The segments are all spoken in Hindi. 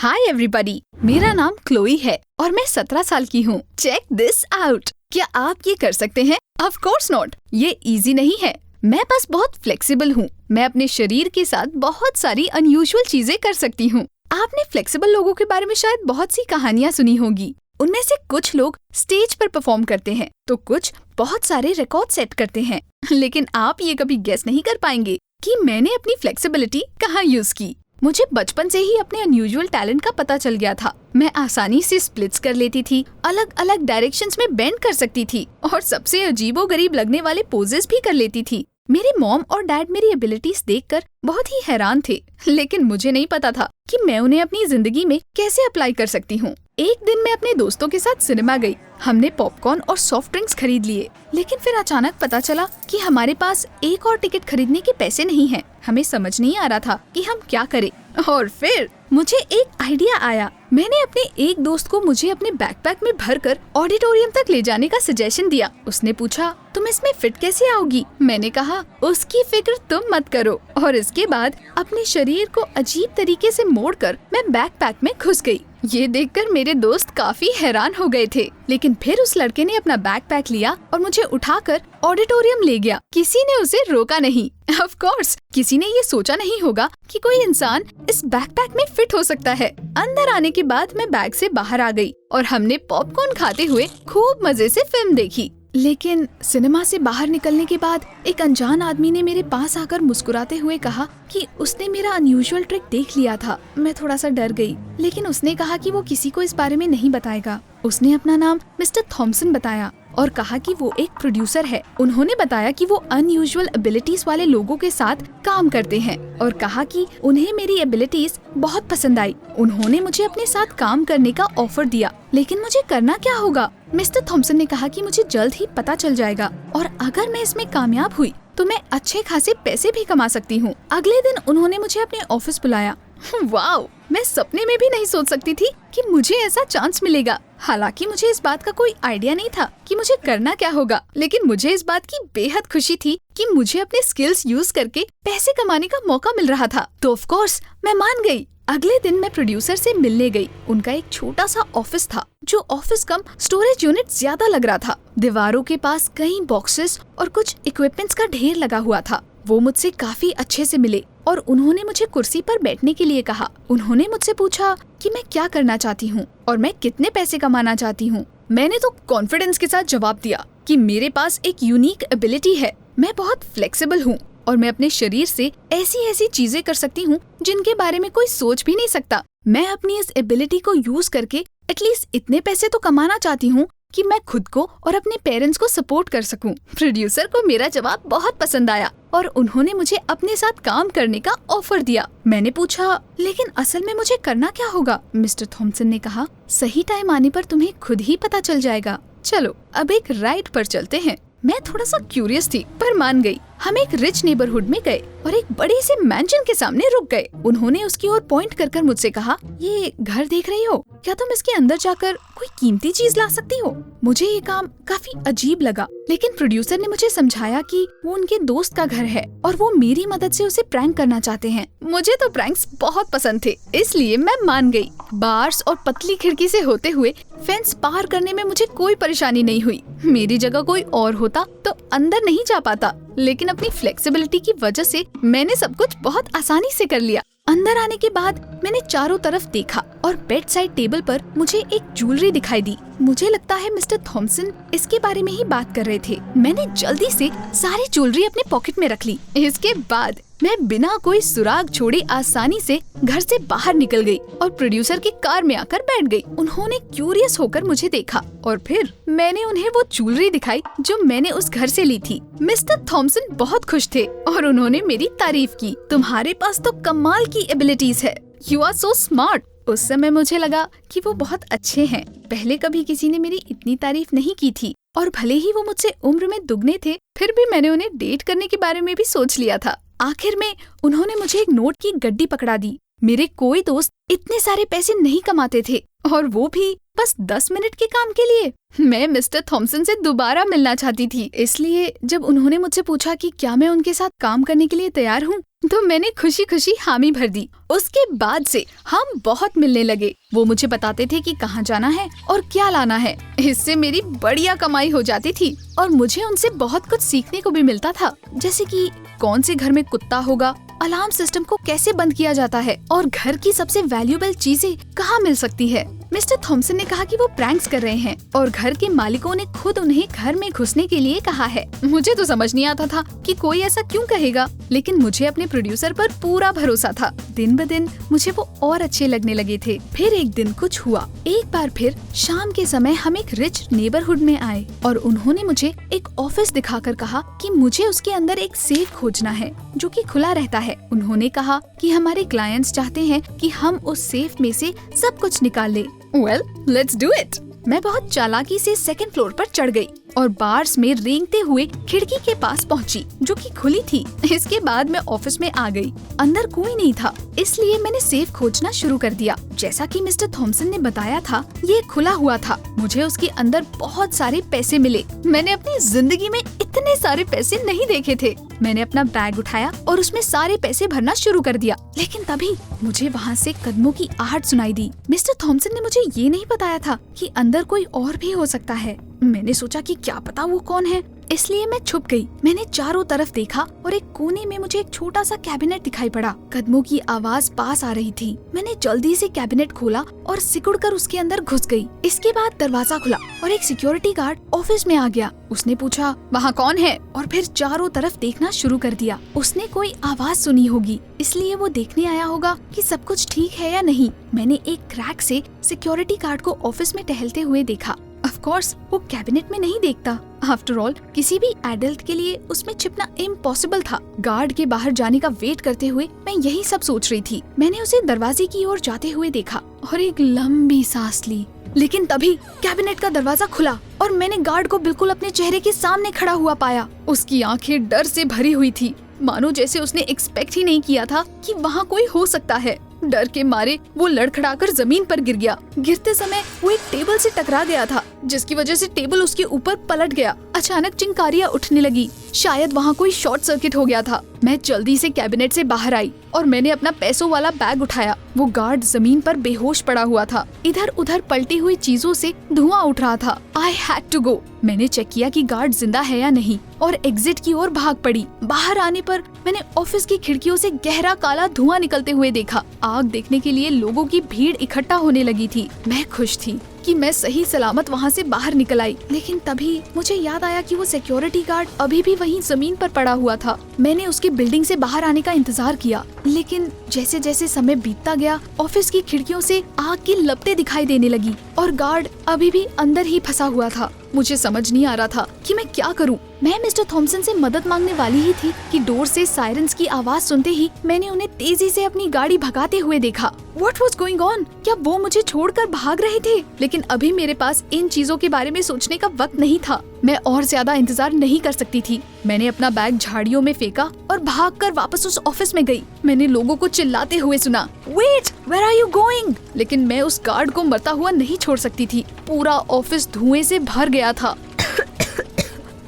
हाय एवरीबॉडी, मेरा नाम क्लोई है और मैं 17 साल की हूँ। Check this out. क्या आप ये कर सकते हैं? Of course not. ये इजी नहीं है। मैं बस बहुत फ्लेक्सिबल हूँ। मैं अपने शरीर के साथ बहुत सारी अनयूजुअल चीजें कर सकती हूँ। आपने फ्लेक्सिबल लोगों के बारे में शायद बहुत सी कहानियाँ सुनी होगी। उनमें से कुछ लोग स्टेज पर परफॉर्म करते हैं तो कुछ बहुत सारे रिकॉर्ड सेट करते हैं। लेकिन आप ये कभी गेस नहीं कर पाएंगे कि मैंने अपनी फ्लेक्सिबिलिटी कहाँ यूज की। मुझे बचपन से ही अपने अनयूजुअल टैलेंट का पता चल गया था। मैं आसानी से स्प्लिट्स कर लेती थी, अलग अलग डायरेक्शंस में बेंड कर सकती थी और सबसे अजीबोगरीब लगने वाले पोजेस भी कर लेती थी। मेरे मॉम और डैड मेरी एबिलिटीज देखकर बहुत ही हैरान थे, लेकिन मुझे नहीं पता था कि मैं उन्हें अपनी जिंदगी में कैसे अप्लाई कर सकती हूँ। एक दिन मैं अपने दोस्तों के साथ सिनेमा गई। हमने पॉपकॉर्न और सॉफ्ट ड्रिंक्स खरीद लिए, लेकिन फिर अचानक पता चला कि हमारे पास एक और टिकट खरीदने के पैसे नहीं हैं। हमें समझ नहीं आ रहा था कि हम क्या करें। और फिर मुझे एक आइडिया आया। मैंने अपने एक दोस्त को मुझे अपने बैकपैक में भरकर ऑडिटोरियम तक ले जाने का सजेशन दिया। उसने पूछा, तुम इसमें फिट कैसे आओगी? मैंने कहा, उसकी फिक्र तुम मत करो। और इसके बाद अपने शरीर को अजीब तरीके से मोड़कर मैं बैकपैक में घुस गई। ये देखकर मेरे दोस्त काफी हैरान हो गए थे, लेकिन फिर उस लड़के ने अपना बैकपैक लिया और मुझे उठाकर ऑडिटोरियम ले गया। किसी ने उसे रोका नहीं। ऑफ कोर्स, किसी ने ये सोचा नहीं होगा कि कोई इंसान इस बैकपैक में फिट हो सकता है। अंदर आने के बाद मैं बैग से बाहर आ गई और हमने पॉपकॉर्न खाते हुए खूब मजे से फिल्म देखी। लेकिन सिनेमा से बाहर निकलने के बाद एक अनजान आदमी ने मेरे पास आकर मुस्कुराते हुए कहा कि उसने मेरा अनयूजुअल ट्रिक देख लिया था। मैं थोड़ा सा डर गई, लेकिन उसने कहा कि वो किसी को इस बारे में नहीं बताएगा। उसने अपना नाम मिस्टर थॉम्सन बताया और कहा कि वो एक प्रोड्यूसर है। उन्होंने बताया कि वो अनयूजुअल एबिलिटीज वाले लोगों के साथ काम करते हैं और कहा कि उन्हें मेरी एबिलिटीज बहुत पसंद आई। उन्होंने मुझे अपने साथ काम करने का ऑफर दिया, लेकिन मुझे करना क्या होगा? मिस्टर थॉम्सन ने कहा कि मुझे जल्द ही पता चल जाएगा और अगर मैं इसमें कामयाब हुई तो मैं अच्छे खासे पैसे भी कमा सकती हूँ। अगले दिन उन्होंने मुझे अपने ऑफिस बुलाया। वाओ! मैं सपने में भी नहीं सोच सकती थी कि मुझे ऐसा चांस मिलेगा। हालांकि मुझे इस बात का कोई आइडिया नहीं था कि मुझे करना क्या होगा, लेकिन मुझे इस बात की बेहद खुशी थी कि मुझे अपने स्किल्स यूज करके पैसे कमाने का मौका मिल रहा था। तो ऑफ कोर्स मैं मान गई। अगले दिन मैं प्रोड्यूसर से मिलने गई। उनका एक छोटा सा ऑफिस था, जो ऑफिस कम स्टोरेज यूनिट ज्यादा लग रहा था। दीवारों के पास कई बॉक्सेस और कुछ इक्विपमेंट्स का ढेर लगा हुआ था। वो मुझसे काफी अच्छे से मिले और उन्होंने मुझे कुर्सी पर बैठने के लिए कहा। उन्होंने मुझसे पूछा कि मैं क्या करना चाहती हूँ और मैं कितने पैसे कमाना चाहती हूँ। मैंने तो कॉन्फिडेंस के साथ जवाब दिया कि मेरे पास एक यूनिक एबिलिटी है। मैं बहुत फ्लेक्सिबल हूँ और मैं अपने शरीर से ऐसी ऐसी चीजें कर सकती हूँ जिनके बारे में कोई सोच भी नहीं सकता। मैं अपनी इस एबिलिटी को यूज करके एटलीस्ट इतने पैसे तो कमाना चाहती हूँ कि मैं खुद को और अपने पेरेंट्स को सपोर्ट कर सकूं। प्रोड्यूसर को मेरा जवाब बहुत पसंद आया और उन्होंने मुझे अपने साथ काम करने का ऑफर दिया। मैंने पूछा, लेकिन असल में मुझे करना क्या होगा? मिस्टर थॉम्सन ने कहा, सही टाइम आने पर तुम्हें खुद ही पता चल जाएगा। चलो अब एक राइड पर चलते हैं। मैं थोड़ा सा क्यूरियस थी पर मान गई। हम एक रिच नेबरहुड में गए और एक बड़े से मैंशन के सामने रुक गए। उन्होंने उसकी ओर पॉइंट कर मुझसे कहा, ये घर देख रही हो? क्या तुम इसके अंदर जाकर कोई कीमती चीज ला सकती हो? मुझे ये काम काफी अजीब लगा, लेकिन प्रोड्यूसर ने मुझे समझाया कि वो उनके दोस्त का घर है और वो मेरी मदद से उसे प्रैंक करना चाहते हैं। मुझे तो प्रैंक्स बहुत पसंद थे, इसलिए मैं मान गई। बार्स और पतली खिड़की से होते हुए फेंस पार करने में मुझे कोई परेशानी नहीं हुई। मेरी जगह कोई और होता तो अंदर नहीं जा पाता, लेकिन अपनी फ्लेक्सिबिलिटी की वजह से मैंने सब कुछ बहुत आसानी से कर लिया। अंदर आने के बाद मैंने चारों तरफ देखा और बेड साइड टेबल पर मुझे एक ज्वेलरी दिखाई दी। मुझे लगता है मिस्टर थॉम्सन इसके बारे में ही बात कर रहे थे। मैंने जल्दी से सारी ज्वेलरी अपने पॉकेट में रख ली। इसके बाद मैं बिना कोई सुराग छोड़े आसानी से घर से बाहर निकल गई और प्रोड्यूसर की कार में आकर बैठ गई। उन्होंने क्यूरियस होकर मुझे देखा और फिर मैंने उन्हें वो ज्वेलरी दिखाई जो मैंने उस घर से ली थी। मिस्टर थॉम्सन बहुत खुश थे और उन्होंने मेरी तारीफ की। तुम्हारे पास तो कमाल की एबिलिटीज है। You are so smart. उस समय मुझे लगा कि वो बहुत अच्छे हैं। पहले कभी किसी ने मेरी इतनी तारीफ नहीं की थी और भले ही वो मुझसे उम्र में दुगने थे, फिर भी मैंने उन्हें डेट करने के बारे में भी सोच लिया था। आखिर में उन्होंने मुझे एक नोट की गड्डी पकड़ा दी मेरे कोई दोस्त इतने सारे पैसे नहीं कमाते थे, और वो भी बस 10 मिनट के काम के लिए। मैं मिस्टर थॉमसन से दोबारा मिलना चाहती थी, इसलिए जब उन्होंने मुझसे पूछा कि क्या मैं उनके साथ काम करने के लिए तैयार हूँ, तो मैंने खुशी खुशी हामी भर दी। उसके बाद से हम बहुत मिलने लगे। वो मुझे बताते थे कि कहाँ जाना है और क्या लाना है। इससे मेरी बढ़िया कमाई हो जाती थी और मुझे उनसे बहुत कुछ सीखने को भी मिलता था, जैसे कि कौन से घर में कुत्ता होगा, अलार्म सिस्टम को कैसे बंद किया जाता है और घर की सबसे वैल्यूएबल चीजें कहाँ मिल सकती है। मिस्टर थॉमसन ने कहा कि वो प्रैंक्स कर रहे हैं और घर के मालिकों ने खुद उन्हें घर में घुसने के लिए कहा है। मुझे तो समझ नहीं आता था कि कोई ऐसा क्यों कहेगा, लेकिन मुझे अपने प्रोड्यूसर पर पूरा भरोसा था। दिन ब दिन मुझे वो और अच्छे लगने लगे थे। फिर एक दिन कुछ हुआ। एक बार फिर शाम के समय हम एक रिच नेबरहुड में आए और उन्होंने मुझे एक ऑफिस दिखाकर कहा कि मुझे उसके अंदर एक सेफ खोजना है जो कि खुला रहता है। उन्होंने कहा कि हमारे क्लाइंट्स चाहते हैं कि हम उस सेफ में से सब कुछ निकाल ले। Well, let's do it. मैं बहुत चालाकी से सेकंड फ्लोर पर चढ़ गई और बार्स में रेंगते हुए खिड़की के पास पहुंची, जो कि खुली थी। इसके बाद मैं ऑफिस में आ गई। अंदर कोई नहीं था, इसलिए मैंने सेफ खोजना शुरू कर दिया। जैसा कि मिस्टर थॉमसन ने बताया था, ये खुला हुआ था। मुझे उसके अंदर बहुत सारे पैसे मिले। मैंने अपनी जिंदगी में इतने सारे पैसे नहीं देखे थे। मैंने अपना बैग उठाया और उसमें सारे पैसे भरना शुरू कर दिया, लेकिन तभी मुझे वहाँ से कदमों की आहट सुनाई दी। मिस्टर थॉमसन ने मुझे ये नहीं बताया था कि अंदर कोई और भी हो सकता है। मैंने सोचा कि क्या पता वो कौन है, इसलिए मैं छुप गई। मैंने चारों तरफ देखा और एक कोने में मुझे एक छोटा सा कैबिनेट दिखाई पड़ा। कदमों की आवाज पास आ रही थी। मैंने जल्दी से कैबिनेट खोला और सिकुड़कर उसके अंदर घुस गई। इसके बाद दरवाजा खुला और एक सिक्योरिटी गार्ड ऑफिस में आ गया। उसने पूछा, वहाँ कौन है? और फिर चारों तरफ देखना शुरू कर दिया। उसने कोई आवाज सुनी होगी, इसलिए वो देखने आया होगा कि सब कुछ ठीक है या नहीं। मैंने एक क्रैक से सिक्योरिटी गार्ड को ऑफिस में टहलते हुए देखा। ऑफ कोर्स वो कैबिनेट में नहीं देखता। आफ्टर ऑल किसी भी एडल्ट के लिए उसमें छिपना इम्पॉसिबल था। गार्ड के बाहर जाने का वेट करते हुए मैं यही सब सोच रही थी। मैंने उसे दरवाजे की ओर जाते हुए देखा और एक लंबी सांस ली। लेकिन तभी कैबिनेट का दरवाजा खुला और मैंने गार्ड को बिल्कुल अपने चेहरे के सामने खड़ा हुआ पाया। उसकी आंखें डर से भरी हुई थी, मानो जैसे उसने एक्सपेक्ट ही नहीं किया था कि वहाँ कोई हो सकता है। डर के मारे वो लड़खड़ाकर जमीन पर गिर गया। गिरते समय वो एक टेबल से टकरा गया था, जिसकी वजह से टेबल उसके ऊपर पलट गया। अचानक चिंगारियां उठने लगी। शायद वहाँ कोई शॉर्ट सर्किट हो गया था। मैं जल्दी से कैबिनेट से बाहर आई और मैंने अपना पैसों वाला बैग उठाया। वो गार्ड जमीन पर बेहोश पड़ा हुआ था। इधर उधर पलटी हुई चीजों से धुआं उठ रहा था। I had to go. मैंने चेक किया कि गार्ड जिंदा है या नहीं और एग्जिट की ओर भाग पड़ी। बाहर आने पर मैंने ऑफिस की खिड़कियों से गहरा काला धुआं निकलते हुए देखा। आग देखने के लिए लोगों की भीड़ इकट्ठा होने लगी थी। मैं खुश थी कि मैं सही सलामत वहाँ से बाहर निकल आई, लेकिन तभी मुझे याद आया कि वो सिक्योरिटी गार्ड अभी भी वहीं जमीन पर पड़ा हुआ था। मैंने उसकी बिल्डिंग से बाहर आने का इंतजार किया, लेकिन जैसे जैसे समय बीतता गया, ऑफिस की खिड़कियों से आग की लपटें दिखाई देने लगी और गार्ड अभी भी अंदर ही फंसा हुआ था। मुझे समझ नहीं आ रहा था कि मैं क्या करूं। मैं मिस्टर थॉमसन से मदद मांगने वाली ही थी कि डोर से सायरन्स की आवाज सुनते ही मैंने उन्हें तेजी से अपनी गाड़ी भगाते हुए देखा। What was going on? क्या वो मुझे छोड़कर भाग रहे थे? लेकिन अभी मेरे पास इन चीजों के बारे में सोचने का वक्त नहीं था। मैं और ज्यादा इंतजार नहीं कर सकती थी। मैंने अपना बैग झाड़ियों में फेंका और भागकर वापस उस ऑफिस में गई। मैंने लोगों को चिल्लाते हुए सुना, Wait, where are you going? लेकिन मैं उस गार्ड को मरता हुआ नहीं छोड़ सकती थी। पूरा ऑफिस धुएं से भर गया था।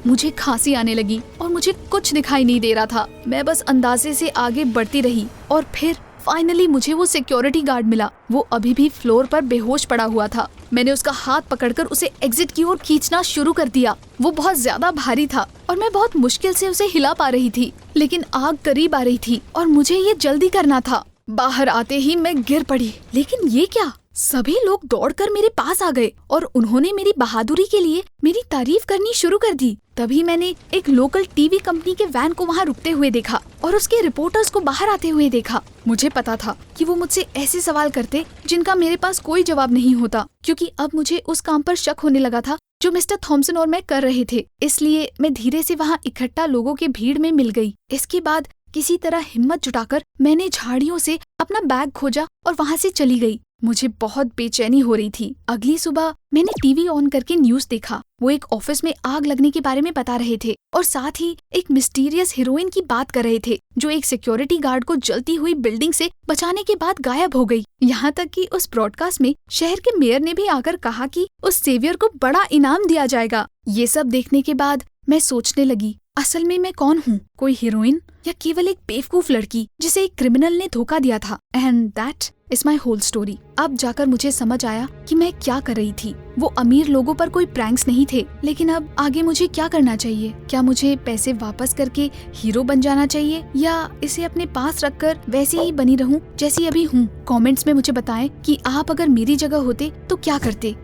मुझे खांसी आने लगी और मुझे कुछ दिखाई नहीं दे रहा था। मैं बस अंदाजे से आगे बढ़ती रही और फिर फाइनली मुझे वो सिक्योरिटी गार्ड मिला। वो अभी भी फ्लोर पर बेहोश पड़ा हुआ था। मैंने उसका हाथ पकड़कर उसे एग्जिट की ओर खींचना शुरू कर दिया। वो बहुत ज्यादा भारी था और मैं बहुत मुश्किल से उसे हिला पा रही थी, लेकिन आग करीब आ रही थी और मुझे ये जल्दी करना था। बाहर आते ही मैं गिर पड़ी। लेकिन ये क्या? सभी लोग दौड़कर मेरे पास आ गए और उन्होंने मेरी बहादुरी के लिए मेरी तारीफ करनी शुरू कर दी। तभी मैंने एक लोकल टीवी कंपनी के वैन को वहाँ रुकते हुए देखा और उसके रिपोर्टर्स को बाहर आते हुए देखा। मुझे पता था कि वो मुझसे ऐसे सवाल करते जिनका मेरे पास कोई जवाब नहीं होता, क्योंकि अब मुझे उस काम पर शक होने लगा था जो मिस्टर थॉमसन और मैं कर रहे थे। इसलिए मैं धीरे से वहाँ इकट्ठा लोगों के भीड़ में मिल गई। इसके बाद किसी तरह हिम्मत जुटाकर मैंने झाड़ियों से अपना बैग खोजा और वहाँ से चली गई। मुझे बहुत बेचैनी हो रही थी। अगली सुबह मैंने टीवी ऑन करके न्यूज़ देखा। वो एक ऑफिस में आग लगने के बारे में बता रहे थे और साथ ही एक मिस्टीरियस हीरोइन की बात कर रहे थे जो एक सिक्योरिटी गार्ड को जलती हुई बिल्डिंग से बचाने के बाद गायब हो गई। यहाँ तक कि उस ब्रॉडकास्ट में शहर के मेयर ने भी आकर कहा कि उस सेवियर को बड़ा इनाम दिया जाएगा। ये सब देखने के बाद मैं सोचने लगी, असल में मैं कौन हूँ? कोई हीरोइन या केवल एक बेवकूफ लड़की जिसे एक क्रिमिनल ने धोखा दिया था? And that is my whole story. अब जाकर मुझे समझ आया कि मैं क्या कर रही थी। वो अमीर लोगों पर कोई प्रैंक्स नहीं थे। लेकिन अब आगे मुझे क्या करना चाहिए? क्या मुझे पैसे वापस करके हीरो बन जाना चाहिए या इसे अपने पास रखकर वैसी ही बनी रहूं जैसी अभी हूँ? कमेंट्स में मुझे बताएं कि आप अगर मेरी जगह होते तो क्या करते।